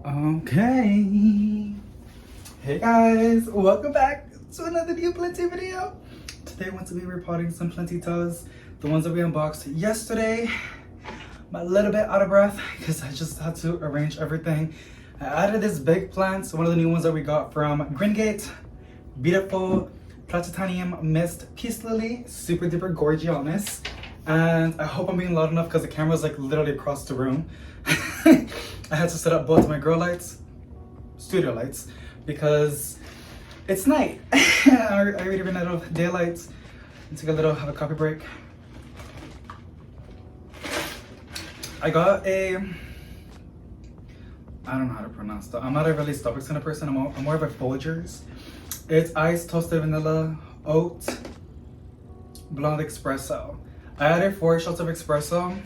Okay. Hey guys, welcome back to another new Plenty video. Today I want to be repotting some Plenty toes, the ones that we unboxed yesterday. I'm a little bit out of breath because I just had to arrange everything. I added this big plant, one of the new ones that we got from Gringate. Beautiful Platitanium Mist Peace Lily, super duper gorgeous. And I hope I'm being loud enough because the camera's like literally across the room. I had to set up both my grow lights, studio lights, because it's night. I already ran out of daylight. Let's take have a coffee break. I got a, I don't know how to pronounce that. I'm not a really Starbucks kind of person. I'm more of a Folgers. It's iced toasted vanilla oat blonde espresso. I added 4 shots of espresso.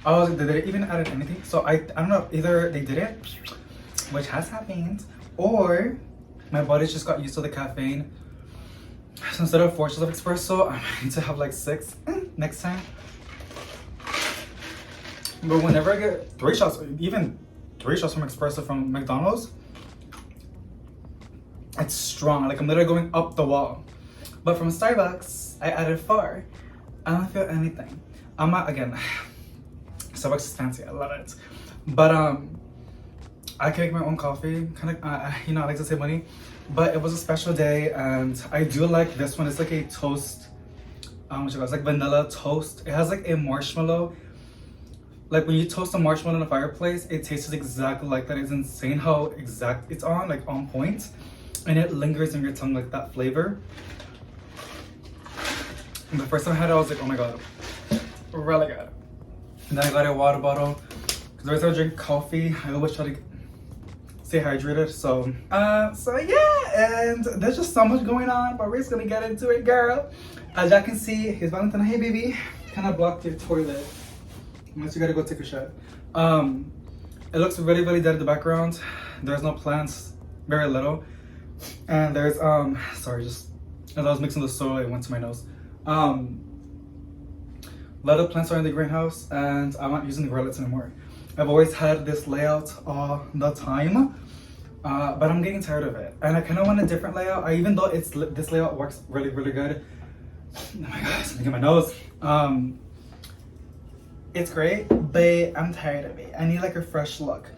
Oh, did they even add anything? So I don't know, either they didn't, which has happened, or my body just got used to the caffeine. So instead of 4 shots of espresso, I'm going to have like 6 next time. But whenever I get 3 shots, even 3 shots from espresso from McDonald's, it's strong. Like I'm literally going up the wall. But from Starbucks, I added 4. I don't feel anything. I'm not, again, Starbucks is fancy, I love it. But I can make my own coffee, kind of, you know, I like to save money. But it was a special day and I do like this one. It's like a toast, it's like vanilla toast. It has like a marshmallow. Like when you toast a marshmallow in a fireplace, it tastes exactly like that. It's insane how exact it's like on point. And it lingers in your tongue like that flavor. And the first time I had it, I was like, oh my god, really good. And then I got a water bottle because every time I drink coffee, I always try to stay hydrated. So yeah, and there's just so much going on, but we're just gonna get into it, girl. As y'all can see, here's Valentine. Hey, baby, kind of blocked your toilet. Unless you gotta go take a shit. It looks really, really dead in the background. There's no plants, very little, and there's sorry, just as I was mixing the soil, it went to my nose. A lot of plants are in the greenhouse and I'm not using the grow lights anymore. I've always had this layout all the time, but I'm getting tired of it. And I kind of want a different layout. Even though this layout works really, really good. Oh my god, something in my nose. It's great, but I'm tired of it. I need like a fresh look.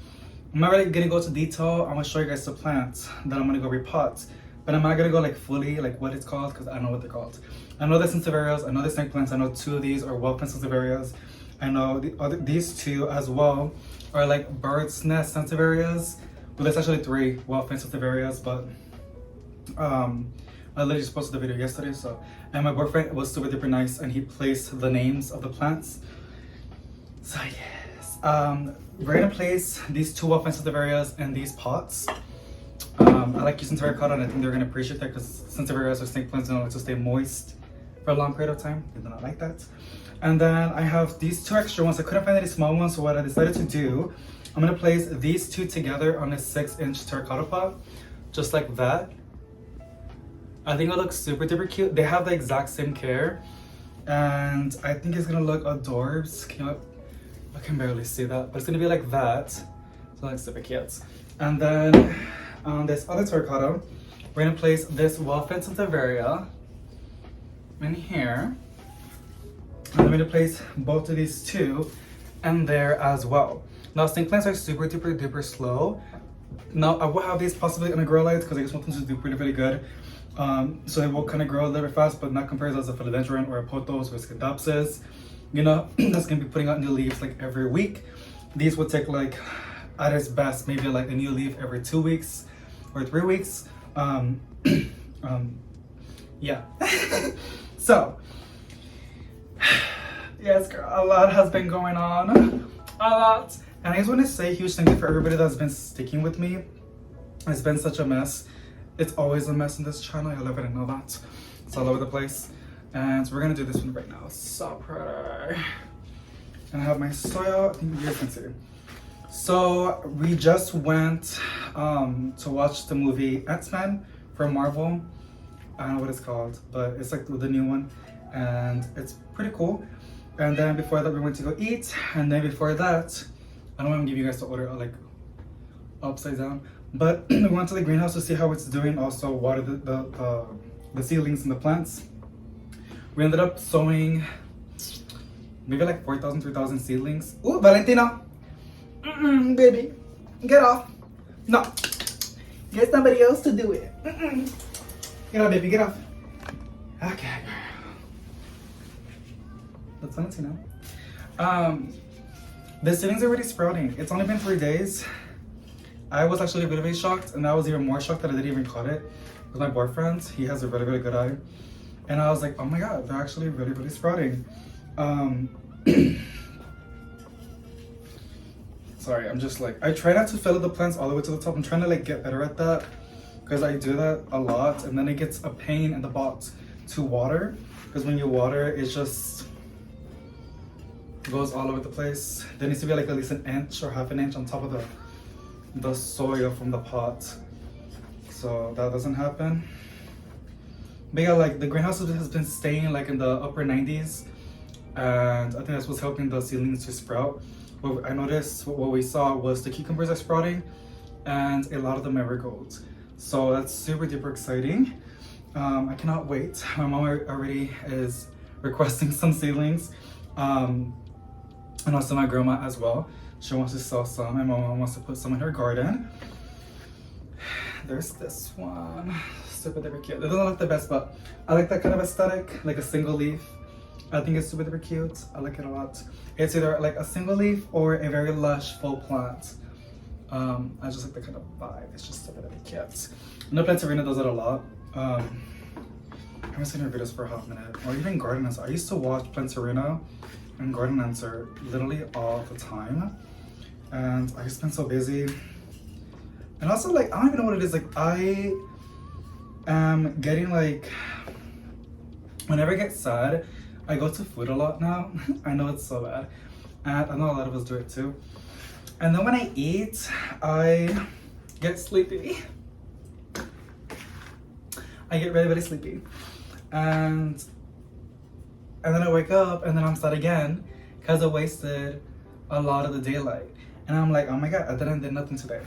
I'm not really gonna go to detail. I'm gonna show you guys the plants that I'm gonna go repot. But I'm not gonna go like fully like what it's called because I don't know what they're called. I know the Sansevieras, I know the snake plants, I know 2 of these are well plant Sansevieras. I know these 2 as well are like bird's nest Sansevieras. Well, there's actually 3 well plant Sansevieras, but I literally just posted the video yesterday. So, and my boyfriend was super duper nice and he placed the names of the plants. So yes, we're gonna place these 2 well plant Sansevieras in these pots. I like using terracotta and I think they're going to appreciate that because Sansevierias or snake plants don't like to stay moist for a long period of time. They do not like that. And then I have these 2 extra ones. I couldn't find any small ones, so what I decided to do, I'm going to place these 2 together on a 6-inch terracotta pot, just like that. I think it looks super duper cute. They have the exact same care and I think it's going to look adorbs. I can barely see that, but it's going to be like that. So it looks super cute. And then on this other terracotta, we're gonna place this well-fed Sansevieria in here. And I'm gonna place both of these 2 in there as well. Now, snake plants are super duper duper slow. Now, I will have these possibly in a grow light because I just want them to do pretty, really good. So it will kind of grow a little bit fast, but not compared to a philodendron or a pothos or a scindapsus. You know, that's gonna be putting out new leaves like every week. These will take like, at its best, maybe like a new leaf every 2 weeks or 3 weeks. Yeah. So, yes, girl, a lot has been going on. A lot. And I just want to say a huge thank you for everybody that's been sticking with me. It's been such a mess. It's always a mess in this channel. You'll never know that. It's all over the place. And so we're gonna do this one right now. So pretty. And I have my soil. I think you guys can see. So we just went to watch the movie X-Men from Marvel. I don't know what it's called, but it's like the new one and it's pretty cool. And then before that we went to go eat, and then before that I don't want to give you guys the order like upside down. But we went to the greenhouse to see how it's doing. Also water the seedlings and the plants. We ended up sowing maybe like 4,000, 3,000 seedlings. Ooh, Valentina! Baby, get off. No, get somebody else to do it. Get off, baby, get off. Okay, that's Valentina. The seedlings are already sprouting. It's only been 3 days. I was actually really shocked, and I was even more shocked that I didn't even cut it. With my boyfriend, he has a really good eye. And I was like, oh my god, they're actually really sprouting. Sorry, I'm just like, I try not to fill the plants all the way to the top. I'm trying to like get better at that because I do that a lot, and then it gets a pain in the butt to water because when you water, it just goes all over the place. There needs to be like at least an inch or half an inch on top of the soil from the pot, so that doesn't happen. But yeah, like the greenhouse has been staying like in the upper 90s, and I think that's what's helping the seedlings to sprout. What I noticed, what we saw was the cucumbers are sprouting, and a lot of the marigolds. So that's super duper exciting. I cannot wait. My mom already is requesting some seedlings, and also my grandma as well. She wants to sell some, and my mom wants to put some in her garden. There's this one. Super duper cute. It doesn't look the best, but I like that kind of aesthetic, like a single leaf. I think it's super duper cute. I like it a lot. It's either like a single leaf or a very lush full plant. I just like the kind of vibe. It's just super duper cute. I know Plantarina does it a lot. I haven't seen her videos for a hot minute. Or even Garden Answer. I used to watch Plantarina and Garden Answer literally all the time. And I just been so busy. And also like, I don't even know what it is. Like I am getting like, whenever I get sad, I go to food a lot now. I know it's so bad. And I know a lot of us do it too. And then when I eat, I get sleepy. I get really sleepy. And then I wake up and then I'm sad again because I wasted a lot of the daylight. And I'm like, oh my god, I did nothing today.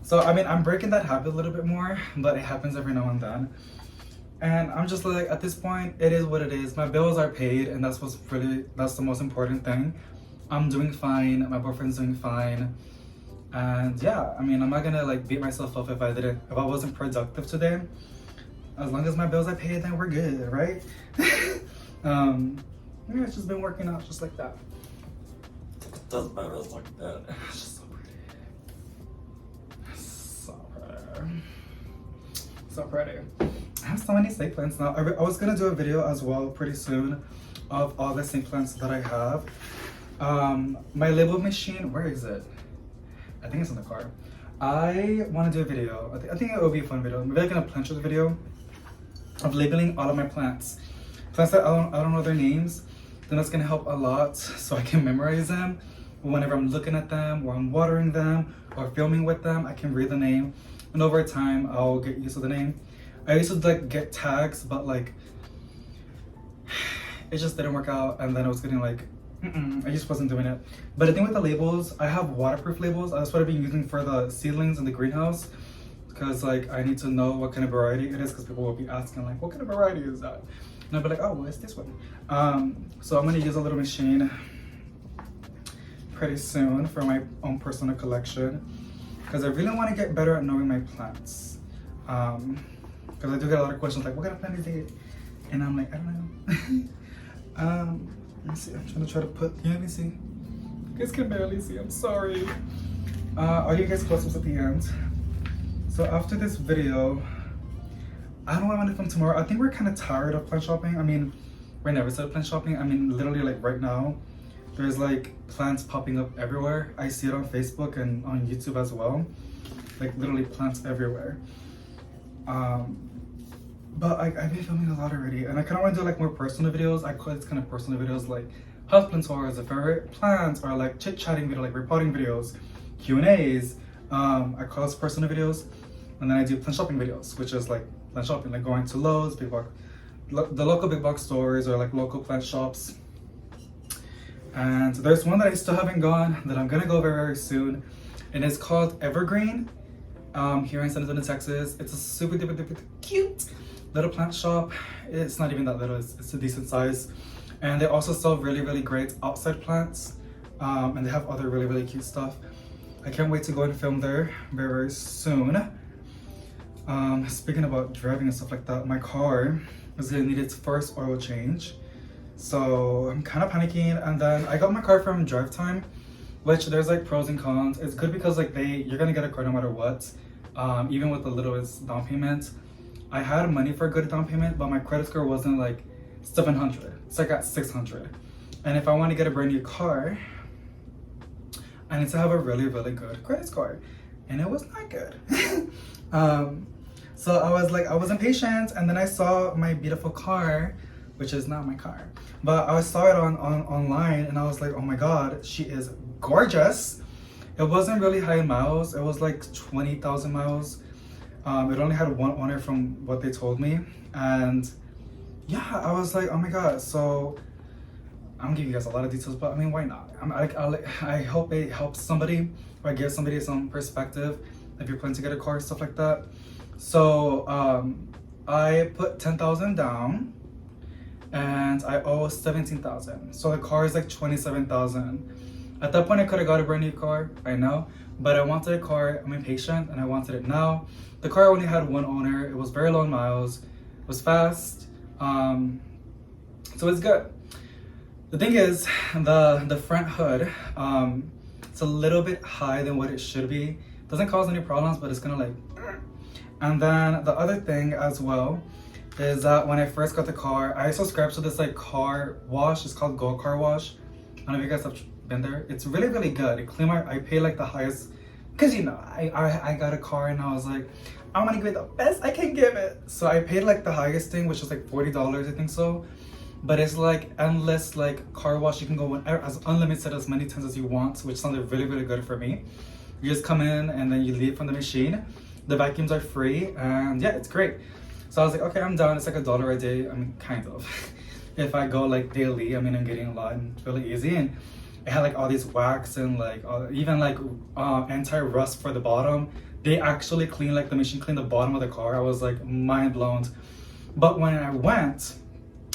So I mean, I'm breaking that habit a little bit more, but it happens every now and then. And I'm just like, at this point, it is what it is. My bills are paid, and that's the most important thing. I'm doing fine, my boyfriend's doing fine. And yeah, I mean, I'm not gonna like beat myself up if I wasn't productive today. As long as my bills are paid, then we're good, right? Yeah, it's just been working out just like that. Does better like that. It's just so pretty. So pretty. I have so many snake plants now. I was gonna do a video as well pretty soon of all the snake plants that I have. My label machine, where is it? I think it's in the car. I want to do a video. I think it will be a fun video. Maybe I'm gonna planch the video of labeling all of my plants. Plants that I don't know their names. Then that's gonna help a lot, so I can memorize them. Whenever I'm looking at them, or I'm watering them, or filming with them, I can read the name. And over time, I'll get used to the name. I used to like get tags, but like it just didn't work out, and then I was getting like, I just wasn't doing it. But the thing with the labels, I have waterproof labels. That's what I've been using for the seedlings in the greenhouse, because like I need to know what kind of variety it is, because people will be asking like, what kind of variety is that? And I'll be like, oh, well, it's this one. So I'm gonna use a little machine pretty soon for my own personal collection, because I really want to get better at knowing my plants. Because I do get a lot of questions like, what kind of plant is it? And I'm like, I don't know. Let me see, I'm trying to put, yeah, let me see. You guys can barely see, I'm sorry. Are you guys close at the end? So after this video, I don't know when to film tomorrow. I think we're kind of tired of plant shopping. I mean, we never said plant shopping. I mean, literally like right now, there's like plants popping up everywhere. I see it on Facebook and on YouTube as well. Like literally plants everywhere. But I've been filming a lot already, and I kind of want to do like more personal videos. I call it kind of personal videos like houseplant tours, the favorite plants, or like chit-chatting video, like repotting videos, Q&As. I call this personal videos, and then I do plant shopping videos, which is like plant shopping, like going to Lowe's, the local big box stores, or like local plant shops. And there's one that I still haven't gone that I'm gonna go very, very soon. And it's called Evergreen here in San Antonio, Texas. It's a super duper duper cute little plant shop. It's not even that little, it's a decent size. And they also sell really, really great outside plants. And they have other really, really cute stuff. I can't wait to go and film there very, very soon. Speaking about driving and stuff like that, my car is gonna need its first oil change. So I'm kind of panicking. And then I got my car from Drive Time, which there's like pros and cons. It's good because like you're gonna get a car no matter what, even with the littlest down payment. I had money for a good down payment, but my credit score wasn't like 700. It's like at 600. And if I want to get a brand new car, I need to have a really, really good credit score. And it was not good. So I was impatient, and then I saw my beautiful car, which is not my car, but I saw it on online, and I was like, oh my God, she is gorgeous. It wasn't really high miles. It was like 20,000 miles. It only had one owner from what they told me. And yeah, I was like, oh my God. So I'm giving you guys a lot of details, but I mean, why not? I hope it helps somebody, or gives somebody some perspective if you're planning to get a car, stuff like that. So I put 10,000 down, and I owe 17,000. So the car is like 27,000. At that point, I could have got a brand new car, I know, but I wanted a car. I'm impatient, and I wanted it now. The car only had one owner. It was very low miles. It was fast. So it's good. The thing is, the front hood, it's a little bit high than what it should be. Doesn't cause any problems, but it's gonna like. And then the other thing as well is that when I first got the car, I subscribed to this like car wash. It's called Go Car Wash. I don't know if you guys have been there. It's really, really good. It clean I pay like the highest, because you know, I got a car and I was like, I want to give it the best I can give it. So I paid like the highest thing, which is like $40, I think so. But it's like endless like car wash. You can go whenever, as unlimited as many times as you want, which sounded really, really good for me. You just come in and then you leave from the machine. The vacuums are free, and yeah, it's great. So I was like, okay, I'm down. It's like $1 a day. I mean, kind of. If I go like daily, I mean, I'm getting a lot, and it's really easy. And it had like all these wax and like even like anti-rust for the bottom. They actually clean, like the machine cleaned the bottom of the car. I was like mind blown. But when I went,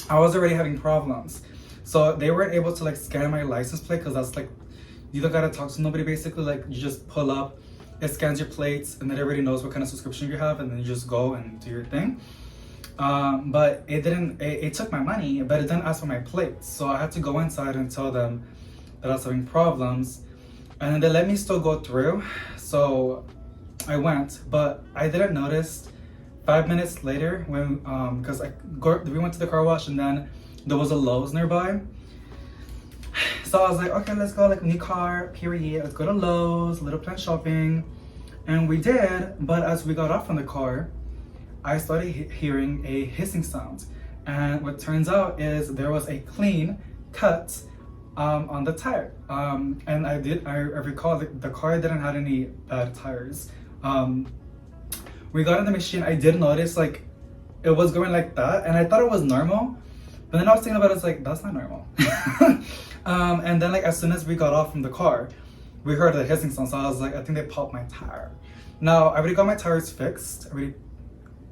I was already having problems. So they weren't able to like scan my license plate, because that's like, you don't gotta talk to nobody basically. Like you just pull up, it scans your plates, and then everybody knows what kind of subscription you have, and then you just go and do your thing. But it took my money, but it didn't ask for my plates. So I had to go inside and tell them that I was having problems, and then they let me still go through. So I went, but I didn't notice 5 minutes later when, because we went to the car wash, and then there was a Lowe's nearby. So I was like, okay, let's go, like new car, period. Let's go to Lowe's, little plant shopping. And we did, but as we got off from the car, I started hearing a hissing sound. And what turns out is there was a clean cut on the tire. And I recall the car didn't have any bad tires. We got in the machine, I did notice like it was going like that, and I thought it was normal. But then I was thinking about it, it's like, that's not normal. And then like as soon as we got off from the car, we heard the hissing sound. So I was like, I think they popped my tire. Now I already got my tires fixed. I already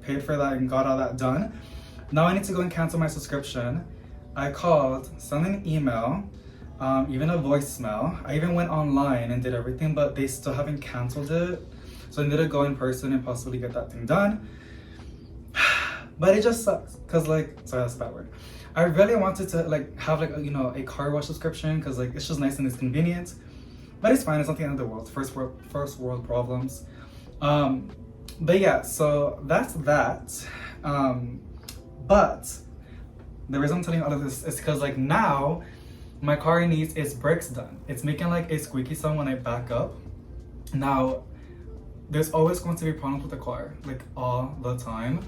paid for that and got all that done. Now I need to go and cancel my subscription. I called, sent an email, even a voicemail. I even went online and did everything, but they still haven't canceled it. So I need to go in person and possibly get that thing done. But it just sucks, cause like, sorry, that's a bad word. I really wanted to like have like a car wash subscription, cause like it's just nice and it's convenient. But it's fine. It's not the end of the world. First world problems. But yeah, so that's that. But the reason I'm telling you all of this is because like now my car needs its brakes done. It's making like a squeaky sound when I back up. Now there's always going to be problems with the car, like all the time.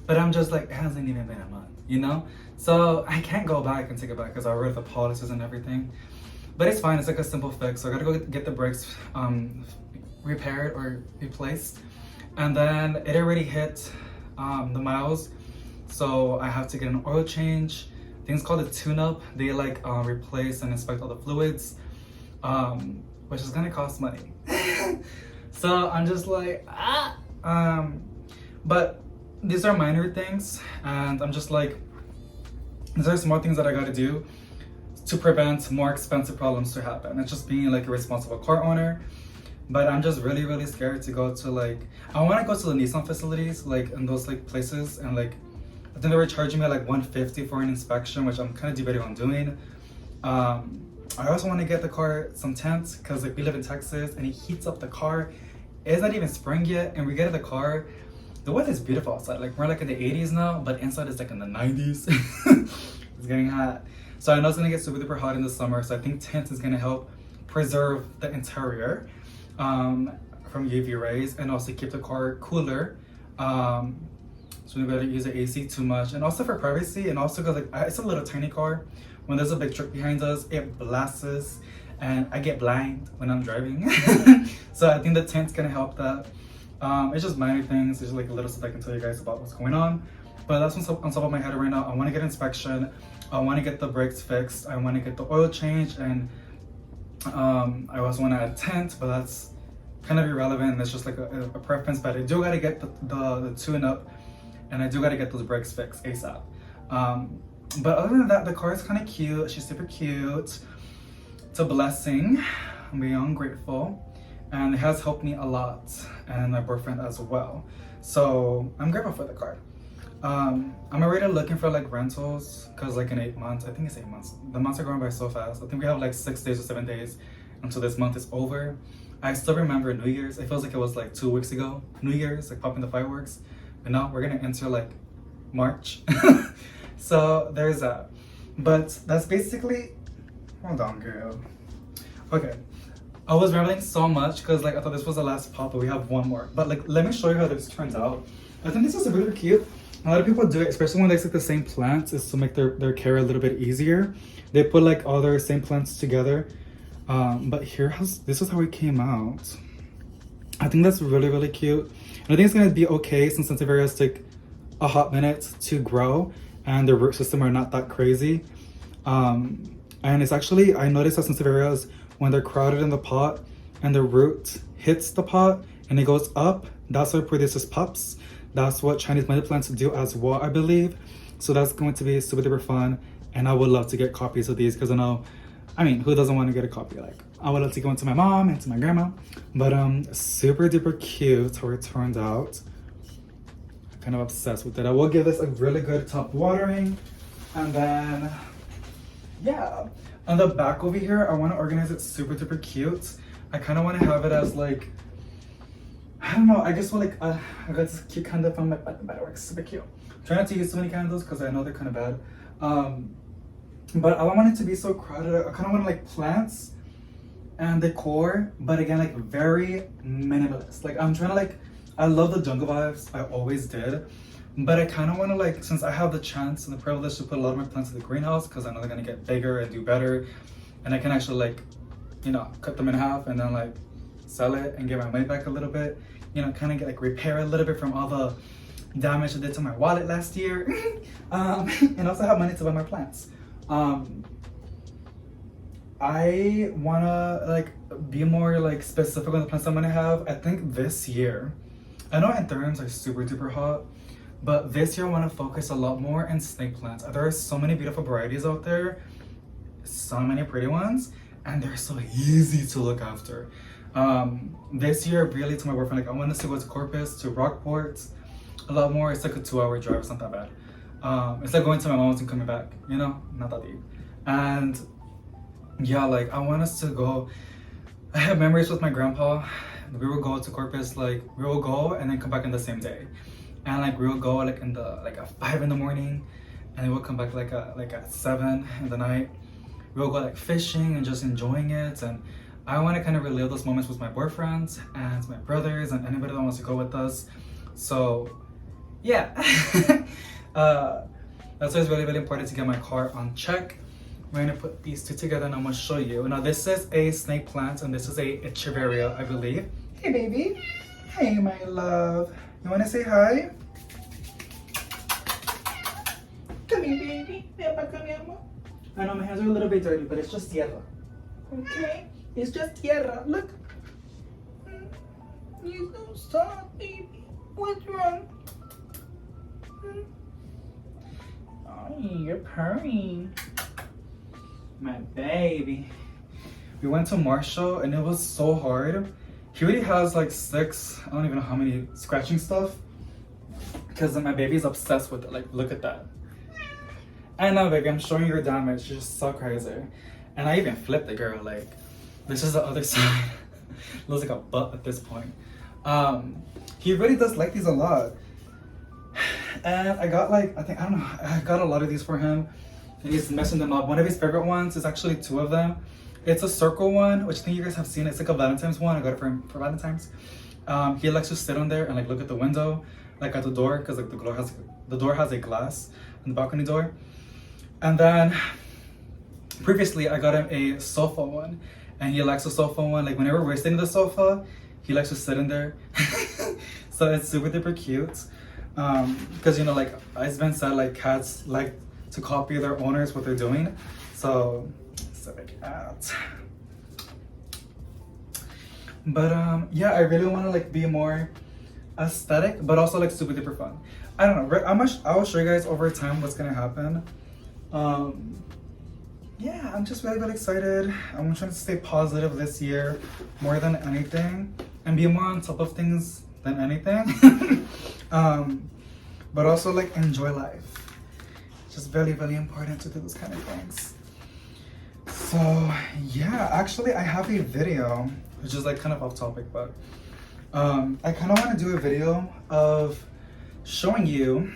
But I'm just like, it hasn't even been a month, you know? So I can't go back and take it back because I read the policies and everything. But it's fine, it's like a simple fix. So I gotta go get the brakes repaired or replaced. And then it already hit the miles. So I have to get an oil change. things called a tune-up. They like replace and inspect all the fluids, which is gonna cost money. So I'm just like, but these are minor things, and I'm just like, these are small things that I gotta do to prevent more expensive problems to happen. It's just being like a responsible car owner. But I'm just really, really scared to go to like, I want to go to the Nissan facilities, like in those like places, and like, I think they were charging me like $150 for an inspection, which I'm kind of debating on doing. I also want to get the car some tents, because like we live in Texas and it heats up the car. It's not even spring yet, and we get in the car, the weather is beautiful outside. Like we're like in the 80s now, but inside it's like in the 90s. It's getting hot. So I know it's gonna get super duper hot in the summer, so I think tent is gonna help preserve the interior from UV rays, and also keep the car cooler. So we better use the AC too much, and also for privacy, and also because like it's a little tiny car. When there's a big truck behind us, it blasts, and I get blind when I'm driving. So I think the tent's gonna help that. It's just minor things. It's just like a little stuff I can tell you guys about what's going on. But that's what's on top of my head right now. I want to get inspection. I want to get the brakes fixed. I want to get the oil changed, and I also want to add tent, but that's kind of irrelevant. It's just like a preference. But I do got to get the tune-up, and I do got to get those brakes fixed ASAP. But other than that, the car is kind of cute. She's super cute. It's a blessing. I'm beyond grateful, and it has helped me a lot, and my boyfriend as well. So I'm grateful for the car. I'm already looking for like rentals, because like in 8 months, I think it's 8 months, the months are going by so fast. I think we have like 6 days or 7 days until this month is over. I still remember New Year's. It feels like it was like 2 weeks ago. New Year's, like popping the fireworks. But now we're gonna enter like March. So there's that. But that's basically, hold on girl. Okay, I was rambling so much because like I thought this was the last pop, but we have one more. But like, let me show you how this turns out. I think this is really cute. A lot of people do it, especially when they stick the same plants, is to make their care a little bit easier. They put like all their same plants together. But this is how it came out. I think that's really, really cute. And I think it's gonna be okay since Sansevierias take a hot minute to grow and the root system are not that crazy. And it's actually, I noticed that Sansevierias, when they're crowded in the pot and the root hits the pot and it goes up, that's what produces pups. That's what Chinese money plants do as well, I believe. So that's going to be super duper fun. And I would love to get copies of these, because I mean, who doesn't want to get a copy? Like, I would love to go into my mom and to my grandma. But super duper cute how it turned out. I'm kind of obsessed with it. I will give this a really good top watering. And then, yeah. On the back over here, I want to organize it super duper cute. I kind of want to have it as like, I don't know, I just want like, I got this cute candle from my Butterworks, super cute. Try not to use so many candles because I know they're kind of bad. But I don't want it to be so crowded. I kind of want like plants and decor, but again, like very minimalist. Like I'm trying to like, I love the jungle vibes, I always did. But I kind of want to like, since I have the chance and the privilege to put a lot of my plants in the greenhouse, because I know they're going to get bigger and do better. And I can actually like, you know, cut them in half and then like sell it and get my money back a little bit. You know, kind of get like repair a little bit from all the damage I did to my wallet last year. And also have money to buy my plants. I want to like be more like specific on the plants I'm going to have. I think this year, I know anthuriums are super duper hot, but this year I want to focus a lot more on snake plants. There are so many beautiful varieties out there, so many pretty ones, and they're so easy to look after. This year, really, to my boyfriend, like I want us to go to Corpus, to Rockport, a lot more. It's like a 2-hour drive. It's not that bad. It's like going to my mom's and coming back, you know, not that deep. And yeah, like I want us to go. I have memories with my grandpa. We will go to Corpus, like we will go and then come back in the same day. And like we will go like in the like at 5 in the morning, and then we'll come back like at 7 in the night. We'll go like fishing and just enjoying it. And I want to kind of relive those moments with my boyfriends and my brothers and anybody that wants to go with us. So yeah. That's why it's really, really important to get my car on check. We're gonna put these two together and I'm gonna show you. Now this is a snake plant and this is a Echeveria, I believe. Hey baby. Hey my love. You wanna say hi? Go Come here, baby. Ven pa' acá, mi amor. I know my hands are a little bit dirty, but it's just tierra. Okay? It's just tierra. Look. You're so soft, baby. What's wrong? Oh, you're purring. My baby. We went to Marshall and it was so hard. He already has like 6, I don't even know how many scratching stuff. Because my baby's obsessed with it. Like, look at that. I know, baby, I'm showing you her damage. She's just so crazy. And I even flipped the girl. Like, this is the other side. Looks like a butt at this point. He really does like these a lot. And I got like, I don't know, I got a lot of these for him. And he's messing them up. One of his favorite ones is actually 2 of them. It's a circle one, which I think you guys have seen. It's like a Valentine's one. I got it for him for Valentine's. He likes to sit on there and like look at the window, like at the door, because like the door has a glass in the balcony door. And then previously I got him a sofa one, and he likes the sofa one. Like whenever we're sitting in the sofa, he likes to sit in there. So it's super duper cute. Because you know, like it's been said, like cats like to copy their owners what they're doing. So like that. But yeah, I really want to like be more aesthetic, but also like super duper fun. I don't know. I will show you guys over time what's gonna happen. Yeah, I'm just really excited. I'm trying to stay positive this year more than anything, and be more on top of things than anything. But also like enjoy life. It's just very important to do those kind of things. So yeah, actually I have a video, which is like kind of off topic, but I kind of want to do a video of showing you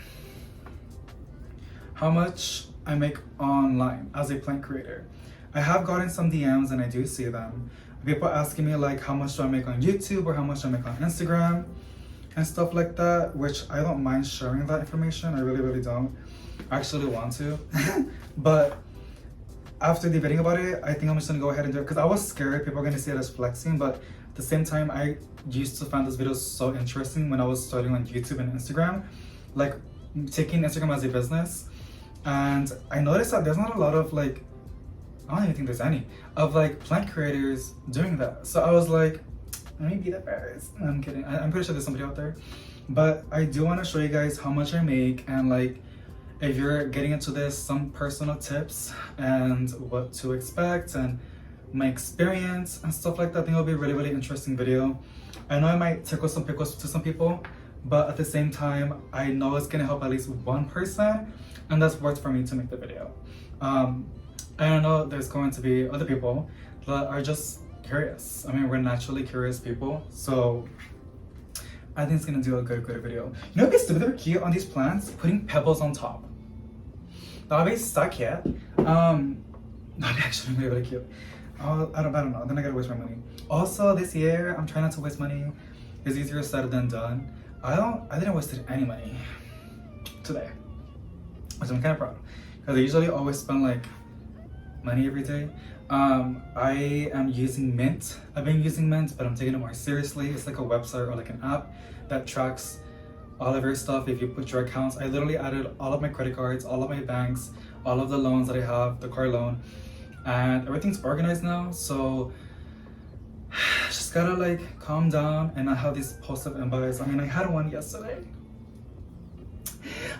how much I make online as a plant creator. I have gotten some DMs and I do see them. People asking me like how much do I make on YouTube or how much do I make on Instagram and stuff like that, which I don't mind sharing that information. I really don't. I actually want to. But after debating about it, I think I'm just gonna go ahead and do it because I was scared people are gonna see it as flexing, but at the same time, I used to find those videos so interesting when I was starting on YouTube and Instagram, like taking Instagram as a business. And I noticed that there's not a lot of like, I don't even think there's any, of like plant creators doing that. So I was like, let me be the first. No, I'm kidding. I'm pretty sure there's somebody out there. But I do want to show you guys how much I make and like, if you're getting into this, some personal tips and what to expect and my experience and stuff like that. I think it'll be a really interesting video. I know I might tickle some pickles to some people, but at the same time, I know it's gonna help at least one person, and that's worth for me to make the video. And I know there's going to be other people that are just curious. I mean, we're naturally curious people, so I think it's gonna do a good video. You know what's super cute on these plants? Putting pebbles on top. That'll be so cute. That'd be actually really cute. Oh, I don't know. Then I gotta waste my money. Also, this year I'm trying not to waste money. It's easier said than done. I didn't waste any money today, which I'm kind of proud because I usually always spend like money every day. I am using Mint. I've been using Mint, but I'm taking it more seriously. It's like a website or like an app that tracks all of your stuff. If you put your accounts, I literally added all of my credit cards, all of my banks, all of the loans that I have, the car loan, and everything's organized now. So just gotta like calm down and not have these impulsive buys. I mean, I had one yesterday.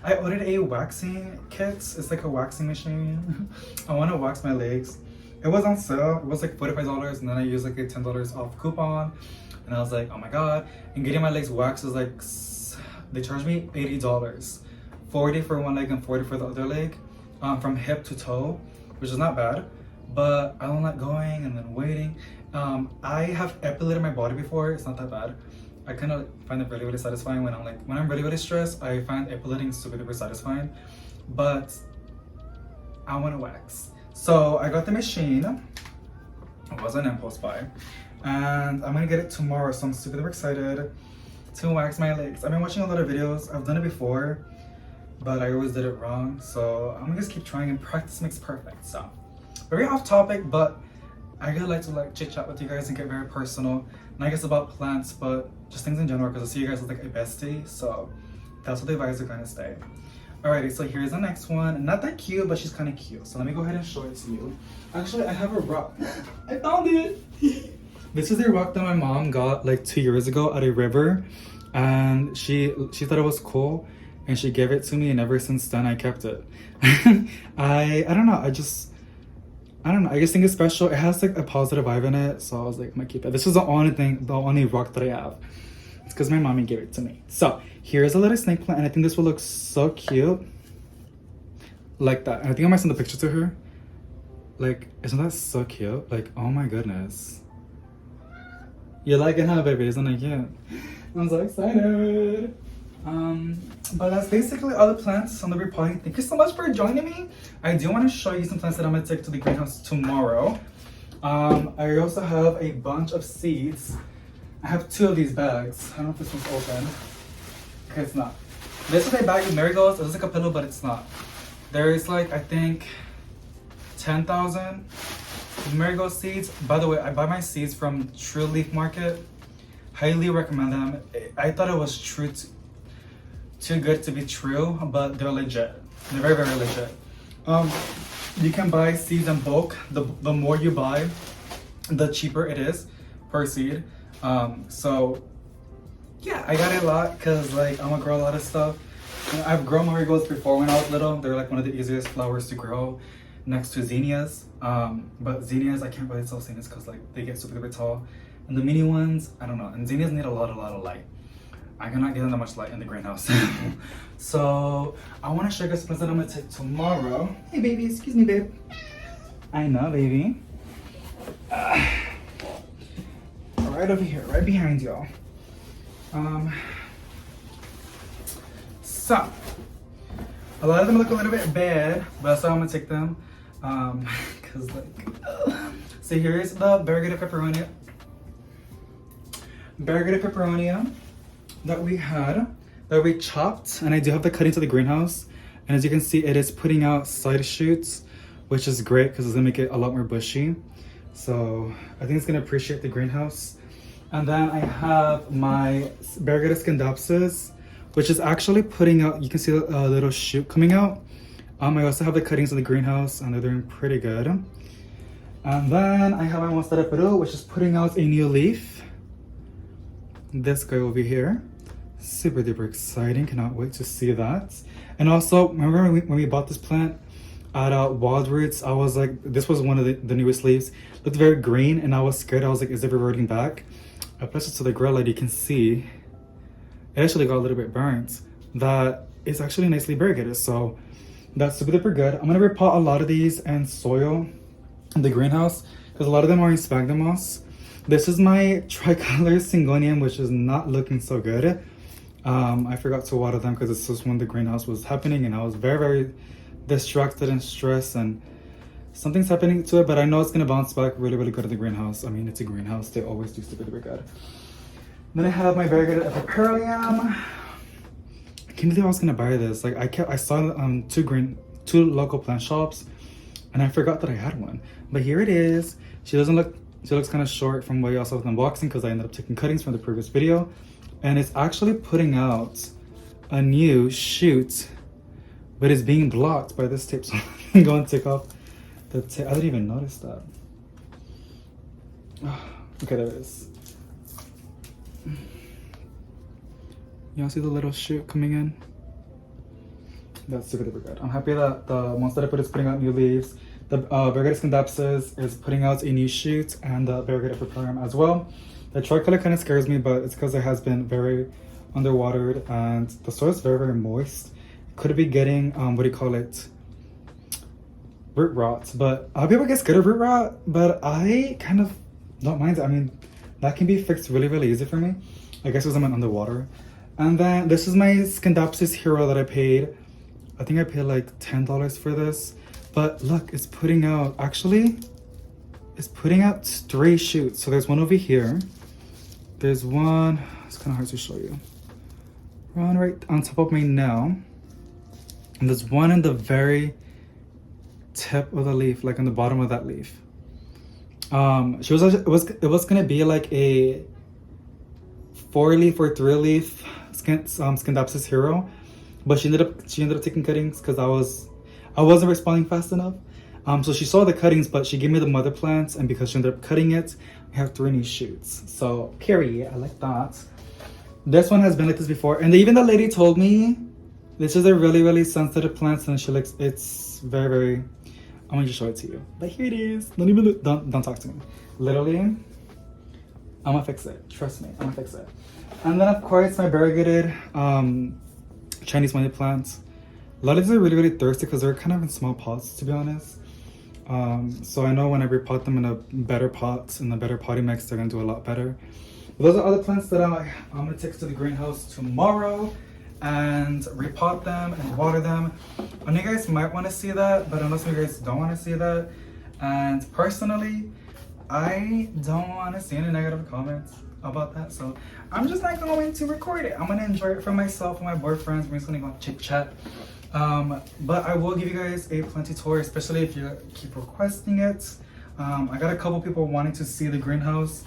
I ordered a waxing kit. It's like a waxing machine. I want to wax my legs. It was on sale. It was like $45, and then I used like a $10 off coupon, and I was like, oh my god. And getting my legs waxed is like, they charged me $80, 40 for one leg and 40 for the other leg, from hip to toe, which is not bad, but I don't like going and then waiting. I have epilated my body before. It's not that bad. I kind of find it really satisfying when I'm really stressed. I find epilating super satisfying, but I want to wax. So I got the machine. It was an impulse buy, and I'm gonna get it tomorrow. So I'm super excited to wax my legs. I've been watching a lot of videos. I've done it before, but I always did it wrong. So I'm gonna just keep trying, and practice makes perfect. So very off topic, but I really like to like chit chat with you guys and get very personal. Not just about plants, but just things in general, because I see you guys as like a bestie. So that's what the vibes are gonna stay. Alrighty, so here's the next one. Not that cute, but she's kind of cute. So let me go ahead and show it to you. Actually, I have a rock. I found it. This is a rock that my mom got like 2 years ago at a river, and she thought it was cool, and she gave it to me, and ever since then I kept it. I don't know. I just think it's special. It has like a positive vibe in it, so I was like, I'm gonna keep it. This is the only rock that I have. It's because my mommy gave it to me. So here's a little snake plant, and I think this will look so cute, like that. And I think I might send the picture to her. Like, isn't that so cute? Like, oh my goodness. You like it, huh, baby? Isn't it cute? I'm so excited. But that's basically all the plants on the repotting. Thank you so much for joining me. I do want to show you some plants that I'm gonna take to the greenhouse tomorrow. I also have a bunch of seeds. I have 2 of these bags. I don't know if this one's open. Okay, it's not. This is a bag of marigolds. It looks like a pillow, but it's not. There is like, I think, 10,000 marigold seeds. By the way, I buy my seeds from True Leaf Market. Highly recommend them. I thought it was too good to be true, but they're legit. They're very, very legit. You can buy seeds in bulk. The more you buy, the cheaper it is per seed. So yeah, I got it a lot because like I'm gonna grow a lot of stuff. I've grown marigolds before when I was little. They're like one of the easiest flowers to grow next to zinnias. But zinnias, I can't really sell zinnias because like they get super tall. And the mini ones, I don't know. And zinnias need a lot of light. I cannot get them that much light in the greenhouse. So I want to show you guys something that I'm gonna take tomorrow. Hey baby, excuse me, babe. I know, baby. Right over here, right behind y'all. So a lot of them look a little bit bad, but that's how I'm gonna take them. Cause like, so here's the variegated peperonia that we had, that we chopped, and I do have the cuttings to the greenhouse. And as you can see, it is putting out side shoots, which is great because it's gonna make it a lot more bushy. So I think it's gonna appreciate the greenhouse. And then I have my variegated scindapsus, which is actually putting out, you can see a little shoot coming out. I also have the cuttings in the greenhouse, and they're doing pretty good. And then I have my Monstera Peru, which is putting out a new leaf. This guy over here. Super duper exciting, cannot wait to see that. And also, remember when we bought this plant at Wild Roots, I was like, this was one of the newest leaves. Looked very green, and I was scared. I was like, is it reverting back? I placed it to the grow light. You can see it actually got a little bit burnt. That is actually nicely variegated, so that's super duper good. I'm gonna repot a lot of these and soil in the greenhouse because a lot of them are in sphagnum moss. This is my tricolor syngonium, which is not looking so good. I forgot to water them because this was when the greenhouse was happening, and I was very, very distracted and stressed, and something's happening to it, but I know it's gonna bounce back really, really good at the greenhouse. I mean, it's a greenhouse, they always do super duper good. Then I have my variegated epiperium. I can't believe I was gonna buy this. Like I saw it on two local plant shops, and I forgot that I had one. But here it is. She looks kind of short from what you also with unboxing because I ended up taking cuttings from the previous video, and it's actually putting out a new shoot, but it's being blocked by this tape. So I'm going to take off the tape. I didn't even notice that. Okay, there it is. Y'all see the little shoot coming in? That's super duper good. I'm happy that the Monstera Peru is putting out new leaves. The variegated scindapsus is putting out a new shoot, and the variegated epiperium as well. The tricolor kind of scares me, but it's because it has been very underwatered and the soil is very, very moist. Could be getting what do you call it? Root rot. But a lot of people get scared of root rot, but I kind of don't mind it. I mean, that can be fixed really, really easy for me. I guess because I'm underwater. And then this is my Scindapsus Hero that I paid. I think I paid like $10 for this. But look, it's putting out, actually, it's putting out 3 shoots. So there's one over here. There's one, it's kind of hard to show you. One right on top of me now. And there's one in the very tip of the leaf, like on the bottom of that leaf. It was gonna be like a 4-leaf or 3-leaf Scindapsus Hero, but she ended up taking cuttings because I wasn't responding fast enough. So she saw the cuttings, but she gave me the mother plants, and because she ended up cutting it, I have 3 new shoots. So period, I like that. This one has been like this before, and even the lady told me this is a really, really sensitive plant, and she likes it's very, very. I'm gonna just show it to you. But here it is. Don't talk to me. Literally, I'm gonna fix it. Trust me, I'm gonna fix it. And then of course my variegated Chinese money plants. A lot of these are really, really thirsty because they're kind of in small pots, to be honest. So I know when I repot them in a better pot, in a better potting mix, they're gonna do a lot better. Those are other plants that I'm gonna take to the greenhouse tomorrow and repot them and water them. And you guys might want to see that, but unless you guys don't want to see that. And personally, I don't want to see any negative comments about that, so I'm just not going to record it. I'm gonna enjoy it for myself and my boyfriends. We're just gonna go chit chat. But I will give you guys a plenty tour, especially if you keep requesting it. I got a couple people wanting to see the greenhouse,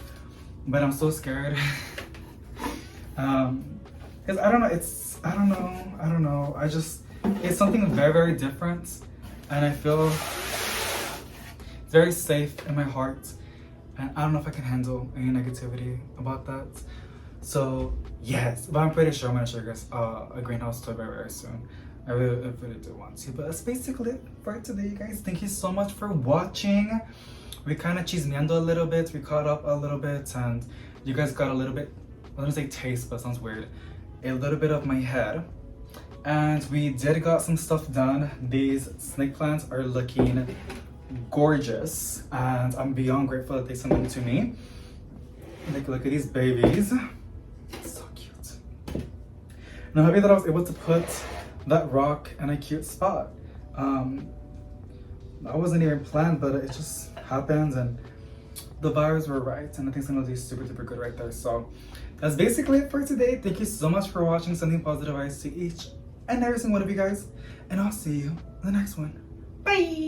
but I'm so scared. Because I don't know. It's something very, very different, and I feel it's very safe in my heart, and I don't know if I can handle any negativity about that. So yes, but I'm pretty sure I'm gonna show you guys a greenhouse tour very, very soon. I really do want to, but that's basically it for today, you guys. Thank you so much for watching. We kind of chismeando a little bit, we caught up a little bit, and you guys got a little bit, I don't say taste, but it sounds weird, a little bit of my head. And we did got some stuff done. These snake plants are looking gorgeous, and I'm beyond grateful that they sent them to me. Like, look at these babies, so cute. And I'm happy that I was able to put that rock in a cute spot. That wasn't even planned, but it just happened, and the vibes were right, and I think it's gonna do super duper good right there. So that's basically it for today. Thank you so much for watching. Sending positive vibes to each and every single one of you guys, and I'll see you in the next one. Bye.